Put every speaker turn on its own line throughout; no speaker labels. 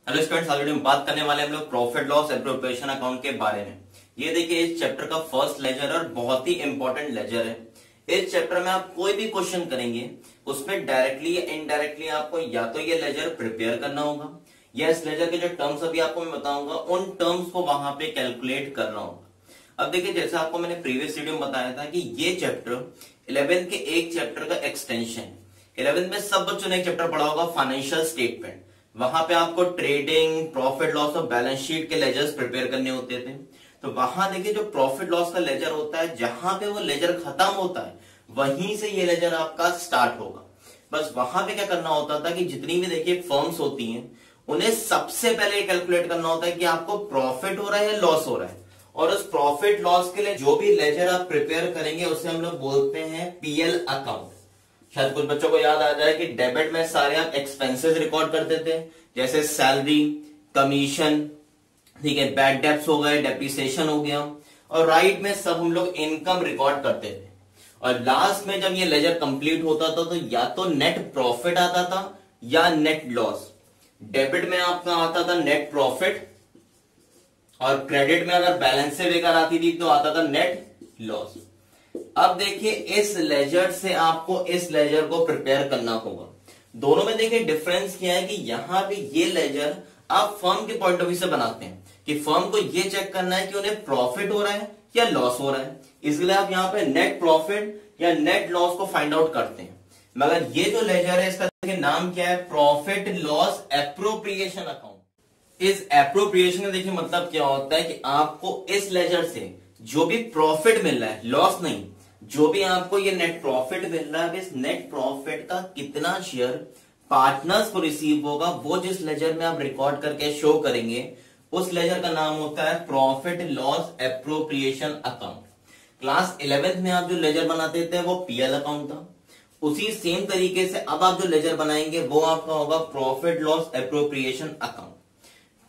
Hello students, आज video में बात करने वाले हम लोग प्रॉफिट लॉस एप्रोप्रिएशन अकाउंट के बारे में। ये देखिए इस चैप्टर का फर्स्ट लेजर और बहुत ही इंपॉर्टेंट लेजर है। इस चैप्टर में आप कोई भी क्वेश्चन करेंगे उसमें डायरेक्टली या इनडायरेक्टली आपको या तो ये लेजर प्रिपेयर करना होगा या इस लेजर के जो टर्म्स अभी आपको मैं बताऊंगा उन टर्म्स को वहां पे कैलकुलेट करना होगा। अब देखिए जैसे आपको मैंने प्रीवियस वीडियो में बताया था कि ये चैप्टर 11th के एक चैप्टर का एक्सटेंशन। 11th में सब बच्चों ने एक चैप्टर पढ़ा होगा फाइनेंशियल स्टेटमेंट। वहां पे आपको ट्रेडिंग, प्रॉफिट लॉस और बैलेंस शीट के लेजर्स प्रिपेयर करने होते थे। तो वहां देखिए जो प्रॉफिट लॉस का लेजर होता है, जहां पे वो लेजर खत्म होता है वहीं से ये लेजर आपका स्टार्ट होगा। बस वहां पे क्या करना होता था कि जितनी भी देखिए फर्म्स होती हैं उन्हें सबसे पहले कैलकुलेट करना होता है कि आपको प्रॉफिट हो रहा है या लॉस हो रहा है, और उस प्रॉफिट लॉस के लिए जो भी लेजर आप प्रिपेयर करेंगे उसे हम लोग बोलते हैं पीएल अकाउंट। शायद कुछ बच्चों को याद आ जाए कि डेबिट में सारे आप एक्सपेंसेस रिकॉर्ड करते थे, जैसे सैलरी, कमीशन, ठीक है, बैड डेब्ट्स हो गए, डेप्रिसिएशन हो गया, और राइट में सब हम लोग इनकम रिकॉर्ड करते थे। और लास्ट में जब ये लेजर कंप्लीट होता था तो या तो नेट प्रॉफिट आता था या नेट लॉस। डेबिट में आपका आता था नेट प्रॉफिट और क्रेडिट में अगर बैलेंस से लेकर आती थी तो आता था नेट लॉस। अब देखिए इस लेजर से आपको इस लेजर को प्रिपेयर करना होगा। दोनों में देखिए डिफरेंस क्या है कि यहां पे ये लेजर आप फर्म के पॉइंट ऑफ व्यू से बनाते हैं कि फर्म को ये चेक करना है कि उन्हें प्रॉफिट हो रहा है या लॉस हो रहा है, इसलिए आप यहां पे नेट प्रॉफिट या नेट लॉस को फाइंड आउट करते हैं। मगर ये जो लेजर है इसका देखिए नाम क्या है, प्रॉफिट लॉस एप्रोप्रिएशन अकाउंट। इस एप्रोप्रिएशन का देखिए मतलब क्या होता है कि आपको इस लेजर से जो भी प्रॉफिट मिल रहा है, लॉस नहीं, जो भी आपको ये नेट प्रॉफिट मिल रहा है, इस नेट प्रॉफिट का कितना शेयर पार्टनर्स को रिसीव होगा वो जिस लेजर में आप रिकॉर्ड करके शो करेंगे उस लेजर का नाम होता है profit loss appropriation account. Class 11th में आप जो लेजर बनाते थे वो पीएल अकाउंट था। उसी सेम तरीके से अब आप जो लेजर बनाएंगे वो आपका होगा profit loss appropriation account.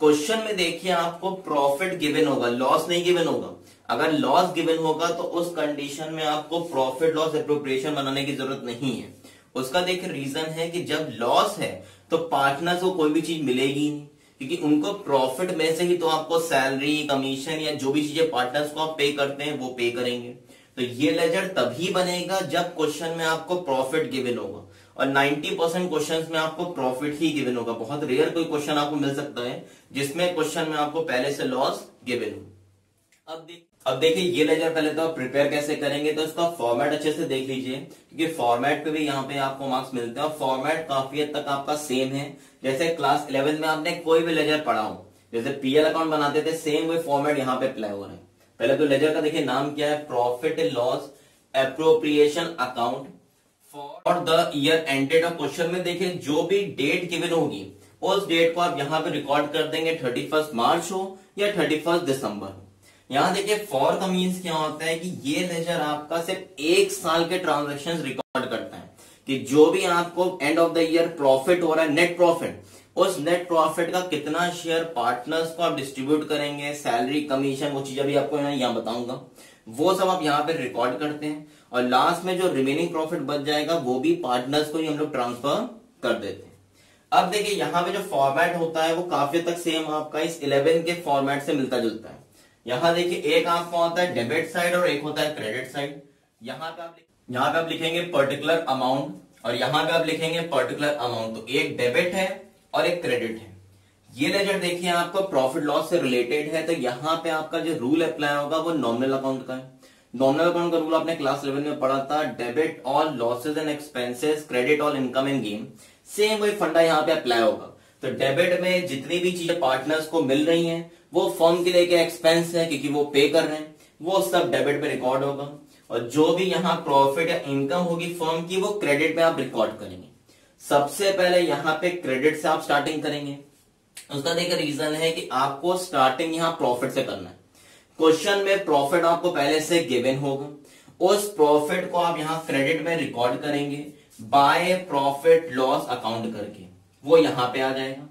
Question में देखिए आपको प्रॉफिट गिवन होगा, लॉस नहीं गिवन होगा। अगर लॉस गिवन होगा तो उस कंडीशन में आपको प्रॉफिट लॉस एप्रोप्रिएशन बनाने की जरूरत नहीं है। उसका देखिए रीजन है कि जब लॉस है तो पार्टनर्स को कोई भी चीज मिलेगी नहीं, क्योंकि उनको प्रॉफिट में से ही तो आपको सैलरी, कमीशन या जो भी चीजें पार्टनर्स को आप पे करते हैं वो पे करेंगे। तो ये लेजर तभी बनेगा जब क्वेश्चन में आपको प्रॉफिट गिवन होगा, और 90% क्वेश्चंस में आपको प्रॉफिट ही गिवन होगा। बहुत रेयर कोई क्वेश्चन आपको मिल सकता है जिसमें क्वेश्चन में आपको पहले से लॉस गिवन हो। अब देखिए ये लेजर पहले तो आप प्रिपेयर कैसे करेंगे, तो इसका फॉर्मेट अच्छे से देख लीजिए, क्योंकि फॉर्मेट पे भी यहाँ पे आपको मार्क्स मिलते हैं और फॉर्मेट काफी हद तक आपका सेम है। जैसे क्लास 11 में आपने कोई भी लेजर पढ़ा हो, जैसे पीएल अकाउंट बनाते थे, सेम वही फॉर्मेट यहाँ पे अप्लाई हो रहा है। पहले तो लेजर का देखिए नाम क्या है, profit loss appropriation account for the year ended. और क्वेश्चन में देखिए जो भी डेट गिवन होगी उस डेट को आप यहाँ पे रिकॉर्ड कर देंगे, 31 मार्च हो या 31 दिसंबर हो। यहां देखिए फॉर का मीन्स क्या होता है कि ये लेजर आपका सिर्फ एक साल के ट्रांजैक्शंस रिकॉर्ड करता है, कि जो भी आपको end of the year profit हो रहा है, नेट प्रॉफिट, उस नेट प्रॉफिट का कितना शेयर पार्टनर्स को आप डिस्ट्रीब्यूट करेंगे, सैलरी, कमीशन, वो चीजें भी आपको यहाँ बताऊंगा, वो सब आप यहाँ पे रिकॉर्ड करते हैं। और लास्ट में जो रिमेनिंग प्रॉफिट बच जाएगा वो भी पार्टनर्स को ही हम लोग ट्रांसफर कर देते हैं। अब देखिए यहाँ पे जो फॉर्मेट होता है वो काफी तक सेम आपका इस 11 के फॉर्मेट से मिलता जुलता है। यहाँ देखिए एक आपका होता है डेबिट साइड और एक होता है क्रेडिट साइड। यहाँ पे आप लिखेंगे पर्टिकुलर अमाउंट और यहाँ पे आप लिखेंगे पर्टिकुलर अमाउंट। तो एक डेबिट है और एक क्रेडिट है। ये लेजर देखिए आपको प्रॉफिट लॉस से रिलेटेड है, तो यहाँ पे आपका जो रूल अप्लाई होगा वो नॉमिनल अकाउंट का है। नॉमिनल अकाउंट का रूल आपने क्लास 11 में पढ़ा था, debit all losses and expenses, credit all income and gain. Same वही फंडा यहाँ पे अप्लाई होगा। तो डेबिट में जितनी भी चीजें पार्टनर्स को मिल रही हैं वो फर्म के लिए क्या एक्सपेंस है, क्योंकि वो पे कर रहे हैं, वो सब डेबिट पे रिकॉर्ड होगा। और जो भी यहाँ प्रॉफिट या इनकम होगी फर्म की वो क्रेडिट पे आप रिकॉर्ड करेंगे। सबसे पहले यहाँ पे क्रेडिट से आप स्टार्टिंग करेंगे। उसका देखिए रीजन है कि आपको स्टार्टिंग यहाँ प्रॉफिट से करना है। क्वेश्चन में प्रॉफिट आपको पहले से गिवन होगा, उस प्रॉफिट को आप यहाँ क्रेडिट में रिकॉर्ड करेंगे बाय प्रॉफिट लॉस अकाउंट करके, वो यहां पे आ जाएगा।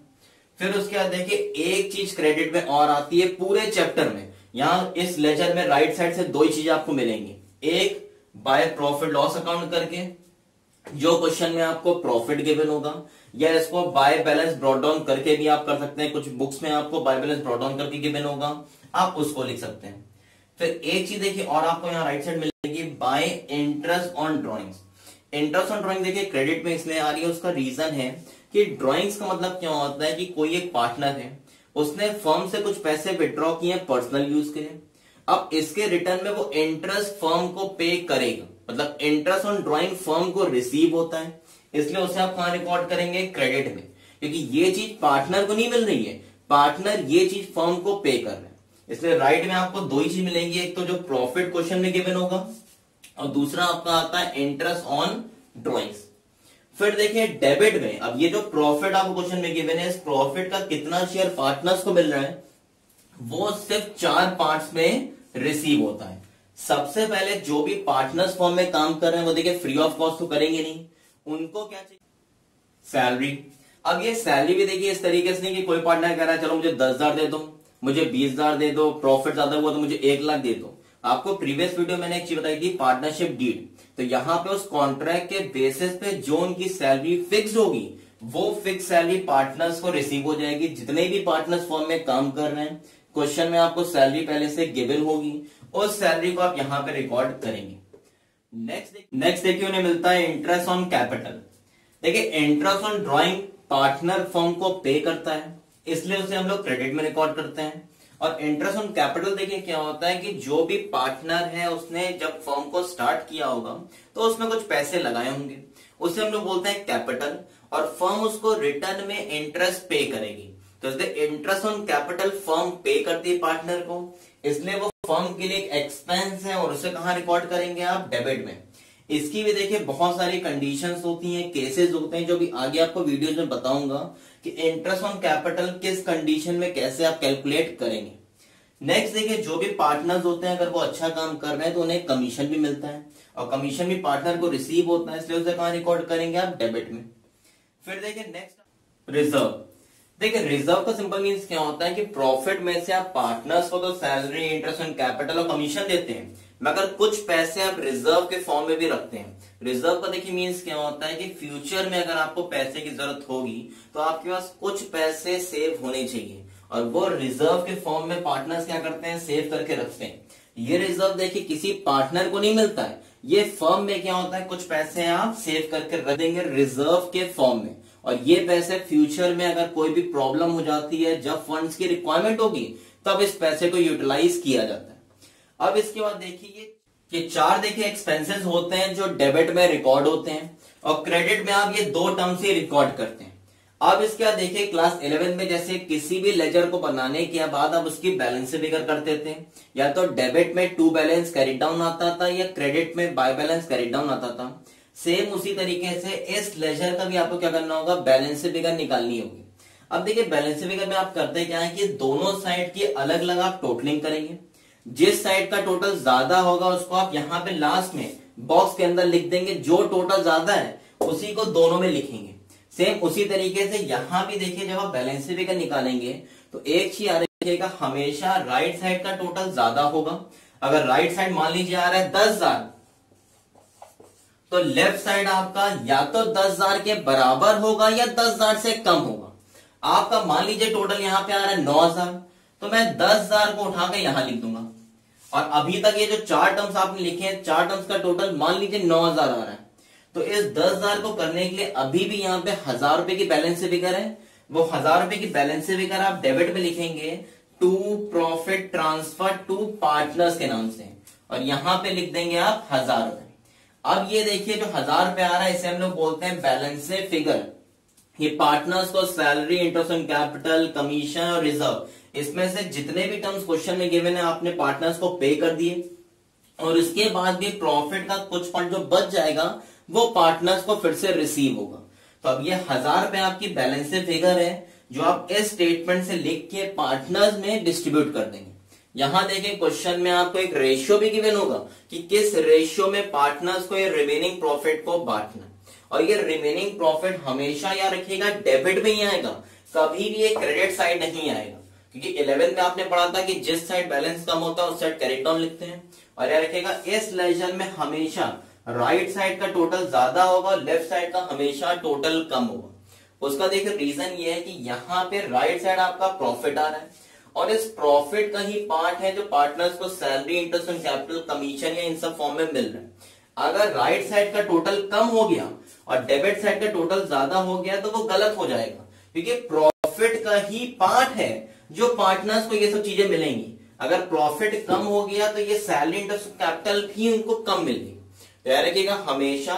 फिर उसके बाद देखिए एक चीज क्रेडिट में और आती है पूरे चैप्टर में। यहां इस लेजर में राइट साइड से दो ही चीजें आपको मिलेंगी, एक बाय प्रॉफिट लॉस अकाउंट करके जो क्वेश्चन में आपको प्रॉफिट गिवन होगा, या इसको बाय बैलेंस ब्रॉट डाउन करके भी आप कर सकते हैं। कुछ बुक्स में आपको बाय बैलेंस ब्रॉट डाउन करके गिवन होगा, आप उसको लिख सकते हैं। फिर एक चीज देखिए और आपको यहाँ राइट साइड मिलेगी, bye interest on drawings. Interest on drawing देखिए क्रेडिट में इसलिए आ रही है, उसका रीजन है कि ड्रॉइंग्स का मतलब क्या होता है कि कोई एक पार्टनर है, उसने फर्म से कुछ पैसे विड्रॉ किए पर्सनल यूज के लिए, अब इसके रिटर्न में वो इंटरेस्ट फर्म को पे करेगा, मतलब इंटरेस्ट ऑन ड्रॉइंग फर्म को रिसीव होता है, इसलिए उसे आप कहां रिकॉर्ड करेंगे, क्रेडिट में, क्योंकि ये चीज पार्टनर को नहीं मिल रही है, पार्टनर ये चीज फर्म को पे कर रहे हैं। इसलिए राइट में आपको दो ही चीज मिलेंगी, एक तो जो प्रॉफिट क्वेश्चन में गिवन होगा और दूसरा आपका आता है इंटरेस्ट ऑन ड्रॉइंग्स। फिर देखिए डेबिट में, अब ये जो प्रॉफिट आपको क्वेश्चन में गिवन है, इस प्रॉफिट का कितना शेयर पार्टनर्स को मिल रहा है, वो सिर्फ 4 पार्ट्स में रिसीव होता है। सबसे पहले जो भी पार्टनर्स फॉर्म में काम कर रहे हैं वो देखिए फ्री ऑफ कॉस्ट तो करेंगे नहीं, उनको क्या चाहिए, सैलरी। अब ये सैलरी भी देखिए इस तरीके से नहीं कि कोई पार्टनर कह रहा है चलो मुझे 10,000 दे दो, मुझे 20,000 दे दो, प्रॉफिट ज्यादा हुआ तो मुझे 1,00,000 दे दो। आपको प्रीवियस वीडियो मैंने एक चीज बताई थी, पार्टनरशिप डीड, तो यहाँ पे उस कॉन्ट्रैक्ट के बेसिस पे जो उनकी सैलरी फिक्स होगी वो फिक्स सैलरी पार्टनर्स को रिसीव हो जाएगी। जितने भी पार्टनर्स फॉर्म में काम कर रहे हैं, क्वेश्चन में आपको सैलरी पहले से गिवन होगी, उस सैलरी को आप यहाँ पे रिकॉर्ड करेंगे। नेक्स्ट देखिए उन्हें मिलता है इंटरेस्ट ऑन कैपिटल। देखिए interest on drawing partner firm को पे करता है, इसलिए उसे हम लोग क्रेडिट में रिकॉर्ड करते हैं। और इंटरेस्ट ऑन कैपिटल देखिए क्या होता है कि जो भी पार्टनर है उसने जब फर्म को स्टार्ट किया होगा तो उसमें कुछ पैसे लगाए होंगे, उसे हम लोग बोलते हैं कैपिटल, और फर्म उसको रिटर्न में इंटरेस्ट पे करेगी। तो इसलिए इंटरेस्ट ऑन कैपिटल फर्म पे करती है पार्टनर को, इसलिए वो फर्म के लिए एक एक्सपेंस है और उसे कहां रिकॉर्ड करेंगे आप, डेबिट में। इसकी भी देखिए बहुत सारी कंडीशंस होती हैं, केसेस होते हैं, जो भी आगे आपको वीडियोस में बताऊंगा कि इंटरेस्ट ऑन कैपिटल किस कंडीशन में कैसे आप कैलकुलेट करेंगे। नेक्स्ट देखिए जो भी पार्टनर्स होते हैं अगर वो अच्छा काम कर रहे हैं तो उन्हें कमीशन भी मिलता है, और कमीशन भी पार्टनर को रिसीव होता है, इसलिए उसे कहां रिकॉर्ड करेंगे आप, डेबिट में। फिर देखिए नेक्स्ट रिजर्व। देखिए रिजर्व का सिंपल मीन्स क्या होता है कि प्रॉफिट में से आप पार्टनर्स को तो सैलरी, इंटरेस्ट ऑन कैपिटल और कमीशन देते हैं, मगर कुछ पैसे आप रिजर्व के फॉर्म में भी रखते हैं। रिजर्व का देखिए मीन्स क्या होता है कि फ्यूचर में अगर आपको पैसे की जरूरत होगी तो आपके पास कुछ पैसे सेव होने चाहिए, और वो रिजर्व के फॉर्म में पार्टनर्स क्या करते हैं, सेव करके रखते हैं। ये रिजर्व देखिए किसी पार्टनर को नहीं मिलता है, ये फर्म में क्या होता है, कुछ पैसे आप सेव करके रख देंगे रिजर्व के फॉर्म में, और ये पैसे फ्यूचर में अगर कोई भी प्रॉब्लम हो जाती है, जब फंड्स की रिक्वायरमेंट होगी तब इस पैसे को यूटिलाइज किया जाता है। अब इसके बाद देखिए ये 4 देखिए एक्सपेंसेस होते हैं जो डेबिट में रिकॉर्ड होते हैं, और क्रेडिट में आप ये 2 टर्म से रिकॉर्ड करते हैं। अब इसके बाद देखिए क्लास 11 में जैसे किसी भी लेजर को बनाने के बाद आप उसकी बैलेंस फिगर करते थे, या तो डेबिट में टू बैलेंस कैरी डाउन आता था या क्रेडिट में बाय बैलेंस कैरी डाउन आता था। सेम उसी तरीके से इस लेजर का भी आपको क्या करना होगा, बैलेंस फिगर निकालनी होगी। अब देखिए बैलेंस फिगर में आप करते क्या है कि दोनों साइड की अलग अलग आप टोटलिंग करेंगे, जिस साइड का टोटल ज्यादा होगा उसको आप यहाँ पे लास्ट में बॉक्स के अंदर लिख देंगे, जो टोटल ज्यादा है उसी को दोनों में लिखेंगे। सेम उसी तरीके से यहां भी देखिए जब आप बैलेंस फिगर निकालेंगे तो एक चीज याद रखिएगा, हमेशा राइट साइड का टोटल ज्यादा होगा। अगर राइट साइड मान लीजिए आ रहा है 10,000, तो लेफ्ट साइड आपका या तो 10,000 के बराबर होगा या 10,000 से कम होगा। आपका मान लीजिए टोटल यहां पे आ रहा है 9,000, तो मैं 10,000 को उठाकर यहां लिख दूंगा, और अभी तक ये जो 4 टर्म्स आपने लिखे हैं, 4 टर्म्स का टोटल मान लीजिए 9,000 आ रहा है, तो इस 10,000 को करने के लिए अभी भी यहाँ पे 1,000 रुपए की बैलेंस फिगर है, वो 1,000 रुपए की बैलेंस फिगर आप डेबिट में लिखेंगे to profit transfer to partners के नाम से, और यहां पे लिख देंगे आप 1,000 रुपए। अब ये देखिए जो 1,000 रुपए आ रहा है इसे हम लोग बोलते हैं बैलेंस फिगर। ये पार्टनर्स को salary, interest on capital, commission और रिजर्व, इसमें से जितने भी टर्म्स क्वेश्चन में गिवन है आपने पार्टनर्स को पे कर दिए, और इसके बाद भी प्रॉफिट का कुछ पार्ट जो बच जाएगा वो पार्टनर्स को फिर से रिसीव होगा। तो अब ये 1,000 रुपए आपकी बैलेंस फिगर है जो आप इस स्टेटमेंट से लिख के पार्टनर्स में डिस्ट्रीब्यूट कर देंगे। यहां देखें क्वेश्चन में आपको एक रेशियो भी गिवन होगा कि किस रेशियो में पार्टनर्स को ये रिमेनिंग प्रॉफिट को बांटना, और ये रिमेनिंग प्रॉफिट हमेशा याद रखिएगा डेबिट में ही आएगा, कभी भी ये क्रेडिट साइड नहीं आएगा, क्योंकि 11 में आपने पढ़ा था कि जिस साइड बैलेंस कम होता है उस साइड कैरी डाउन लिखते हैं। और याद रखिएगा इस लेजर में हमेशा राइट साइड का टोटल ज्यादा होगा, लेफ्ट साइड का हमेशा टोटल कम होगा। उसका देखिए रीजन ये है कि यहाँ पे राइट साइड आपका प्रॉफिट आ रहा है और इस प्रॉफिट का ही पार्ट है जो पार्टनर्स को salary, interest on capital, commission या इन सब फॉर्म में मिल रहा है। अगर राइट साइड का टोटल कम हो गया और डेबिट साइड का टोटल ज्यादा हो गया तो वो गलत हो जाएगा, क्योंकि प्रॉफिट का ही पार्ट है जो पार्टनर्स को ये सब चीजें मिलेंगी। अगर प्रॉफिट कम हो गया तो ये सैलरी, इंटरेस्ट ऑन कैपिटल भी उनको कम मिलेगी। तो याद रखिएगा हमेशा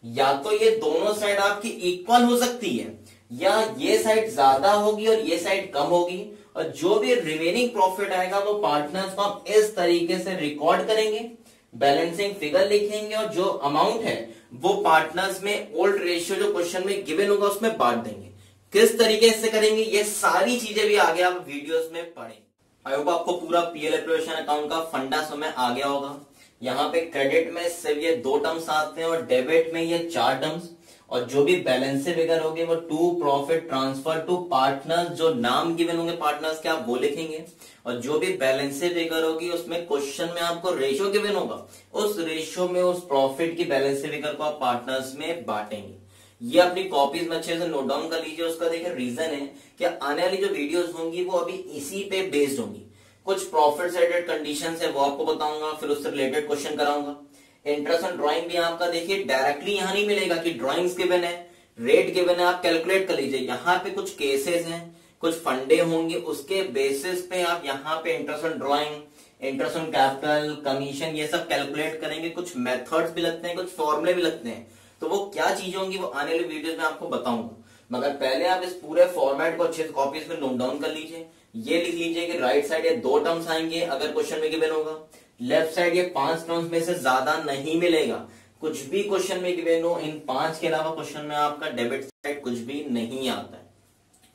या तो ये दोनों साइड आपकी इक्वल हो सकती है या ये साइड ज्यादा होगी और ये साइड कम होगी, और जो भी रिमेनिंग प्रॉफिट आएगा वो पार्टनर्स को आप इस तरीके से रिकॉर्ड करेंगे, बैलेंसिंग फिगर लिखेंगे और जो अमाउंट है वो पार्टनर्स में ओल्ड रेशियो जो क्वेश्चन में गिवन होगा उसमें बांट देंगे। किस तरीके से करेंगे ये सारी चीजें भी आगे आप वीडियोस में पढ़ेंगे। आई होप आपको पूरा पीएल एप्लीकेशन अकाउंट का फंडा समझ आ गया होगा। यहाँ पे क्रेडिट में सिर्फ ये 2 टर्म्स आते हैं और डेबिट में ये 4 टर्म्स, और जो भी बैलेंस फिगर होगी वो to profit transfer to partners, जो नाम गिवन होंगे पार्टनर्स के आप वो लिखेंगे, और जो भी बैलेंस फिगर होगी उसमें क्वेश्चन में आपको रेशियो गिवन होगा, उस रेशियो में उस प्रॉफिट की बैलेंस फिगर को आप पार्टनर्स में बांटेंगे। ये अपनी कॉपीज में अच्छे से नोट डाउन कर लीजिए। उसका देखिए रीजन है कि आने वाली जो वीडियोस होंगी वो अभी इसी पे बेस्ड होंगी। कुछ प्रॉफिट से रिलेटेड कंडीशन है वो आपको बताऊंगा, फिर उससे रिलेटेड क्वेश्चन कराऊंगा। इंटरेस्ट ऑन ड्राइंग भी आपका देखिए डायरेक्टली यहां नहीं मिलेगा कि ड्राइंग्स गिवन है, रेट गिवन है, आप कैलकुलेट कर लीजिए। यहाँ पे कुछ केसेस हैं, कुछ फंडे होंगे, उसके बेसिस पे आप यहाँ पे interest on drawing, interest on capital, commission ये सब कैलकुलेट करेंगे। कुछ मेथड्स भी लगते हैं, कुछ फॉर्मुले भी लगते हैं, तो वो क्या चीजें होंगी वो आने वाली वीडियोस में आपको बताऊंगा। मगर पहले आप इस पूरे फॉर्मेट को अच्छे से कॉपीज में नोट डाउन कर लीजिए। ये लिख लीजिए कि राइट साइड ये 2 टर्म्स आएंगे अगर क्वेश्चन में गिवन होगा, लेफ्ट साइड ये 5 टर्म्स में से ज्यादा नहीं मिलेगा। कुछ भी क्वेश्चन में गिवन हो, इन 5 के अलावा क्वेश्चन में आपका डेबिट साइड कुछ भी नहीं आता है।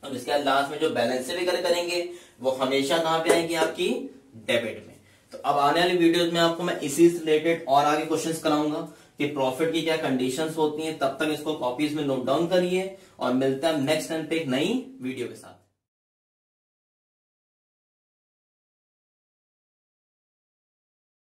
और इसके बाद लास्ट में जो बैलेंस फिगर करेंगे वो हमेशा कहां पे आएंगे, आपकी डेबिट में। तो अब आने वाली वीडियोस में आपको मैं इसी से रिलेटेड और आगे क्वेश्चंस कराऊंगा कि प्रॉफिट की क्या कंडीशंस होती हैं। तब तक इसको कॉपीज में नोट डाउन करिए और मिलता है नेक्स्ट टाइम पे एक नई वीडियो के साथ।